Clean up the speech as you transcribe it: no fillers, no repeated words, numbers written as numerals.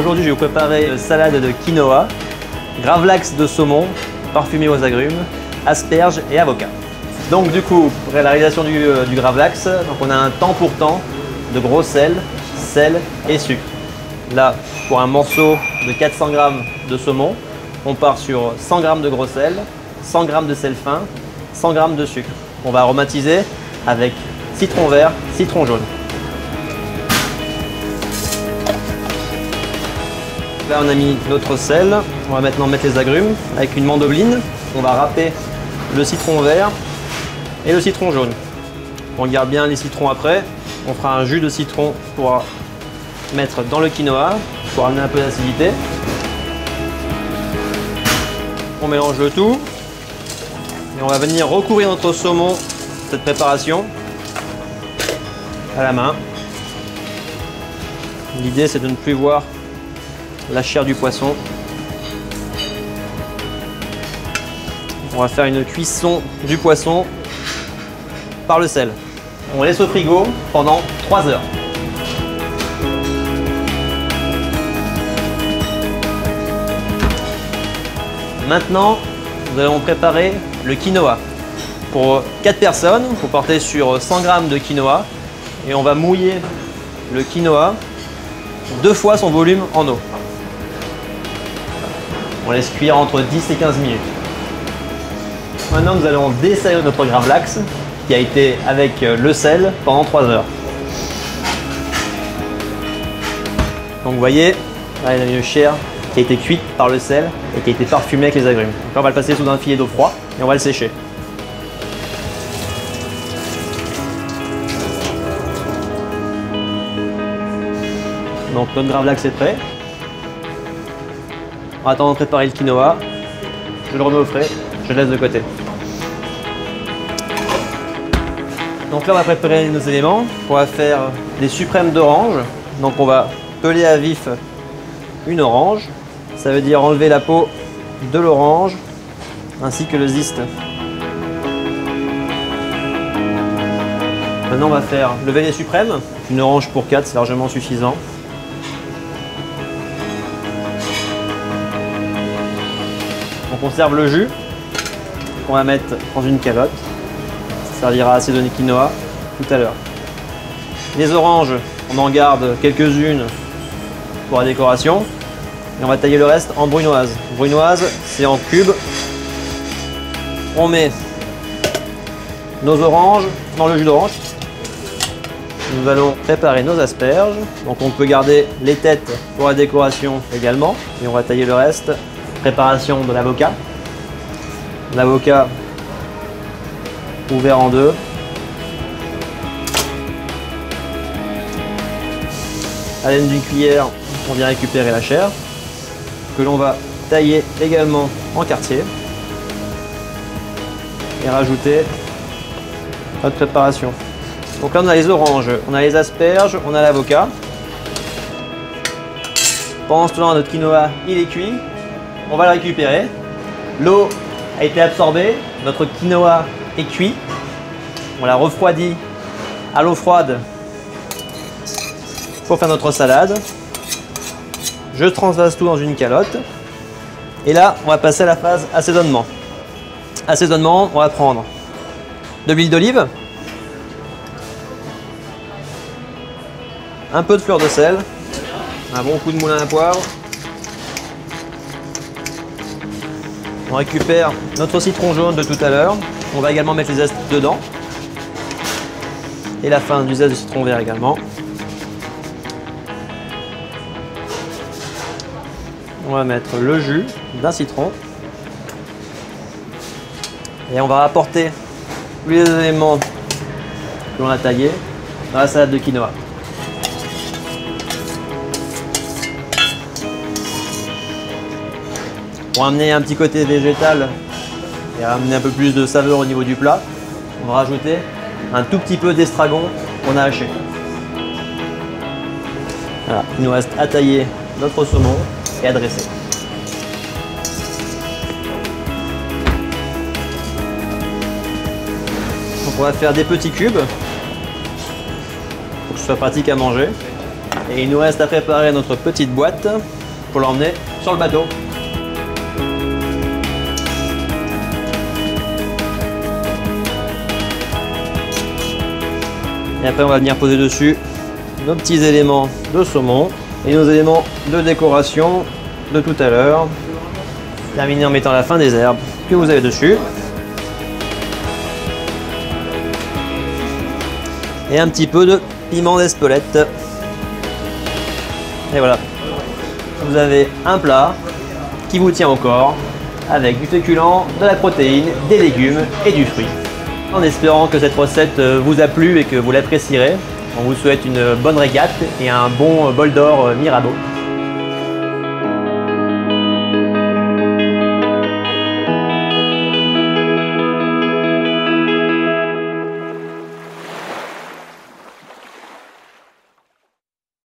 aujourd'hui, je vais vous préparer une salade de quinoa, gravlax de saumon, parfumé aux agrumes, asperges et avocat. Donc du coup, pour la réalisation du gravlax, donc on a un temps pour temps de gros sel et sucre. Là, pour un morceau de 400 g de saumon, on part sur 100 g de gros sel, 100 g de sel fin, 100 g de sucre. On va aromatiser avec citron vert, citron jaune. Là, on a mis notre sel. On va maintenant mettre les agrumes avec une mandoline. On va râper le citron vert et le citron jaune. On garde bien les citrons après. On fera un jus de citron pour mettre dans le quinoa pour amener un peu d'acidité. On mélange le tout et on va venir recouvrir notre saumon, cette préparation, à la main. L'idée, c'est de ne plus voir la chair du poisson. On va faire une cuisson du poisson par le sel. On laisse au frigo pendant 3 heures. Maintenant, nous allons préparer le quinoa. Pour 4 personnes, vous partez sur 100 g de quinoa et on va mouiller le quinoa 2 fois son volume en eau. On laisse cuire entre 10 et 15 minutes. Maintenant, nous allons dessaler notre gravlax qui a été avec le sel pendant 3 heures. Donc vous voyez, là, il y a une chair qui a été cuite par le sel et qui a été parfumée avec les agrumes. Donc là, on va le passer sous un filet d'eau froide et on va le sécher. Donc notre gravlax est prêt. On va attendre de préparer le quinoa. Je le remets au frais, je le laisse de côté. Donc là, on va préparer nos éléments. On va faire des suprêmes d'orange. Donc on va peler à vif une orange. Ça veut dire enlever la peau de l'orange ainsi que le zeste. Maintenant, on va faire lever les suprêmes. Une orange pour 4, c'est largement suffisant. On conserve le jus qu'on va mettre dans une calotte. Ça servira à assaisonner le quinoa tout à l'heure. Les oranges, on en garde quelques-unes pour la décoration. Et on va tailler le reste en brunoise. Brunoise, c'est en cubes. On met nos oranges dans le jus d'orange. Nous allons préparer nos asperges. Donc on peut garder les têtes pour la décoration également. Et on va tailler le reste. Préparation de l'avocat. L'avocat ouvert en deux. À l'aide d'une cuillère, on vient récupérer la chair que l'on va tailler également en quartier et rajouter notre préparation. Donc là, on a les oranges, on a les asperges, on a l'avocat. Pendant ce temps, notre quinoa, il est cuit. On va le récupérer. L'eau a été absorbée, notre quinoa est cuit. On l'a refroidi à l'eau froide pour faire notre salade. Je transvase tout dans une calotte. Et là, on va passer à la phase assaisonnement. Assaisonnement, on va prendre de l'huile d'olive, un peu de fleur de sel, un bon coup de moulin à poivre. On récupère notre citron jaune de tout à l'heure. On va également mettre les zestes dedans. Et la fin du zeste de citron vert également. On va mettre le jus d'un citron. Et on va apporter tous les éléments que l'on a taillés dans la salade de quinoa. Pour amener un petit côté végétal et amener un peu plus de saveur au niveau du plat, on va rajouter un tout petit peu d'estragon qu'on a haché. Voilà, il nous reste à tailler notre saumon et à dresser. Donc on va faire des petits cubes pour que ce soit pratique à manger. Et il nous reste à préparer notre petite boîte pour l'emmener sur le bateau. Et après on va venir poser dessus nos petits éléments de saumon et nos éléments de décoration de tout à l'heure. Terminer en mettant la fin des herbes que vous avez dessus. Et un petit peu de piment d'Espelette. Et voilà, vous avez un plat qui vous tient au corps avec du féculent, de la protéine, des légumes et du fruit. En espérant que cette recette vous a plu et que vous l'apprécierez, on vous souhaite une bonne régate et un bon bol d'or Mirabeau.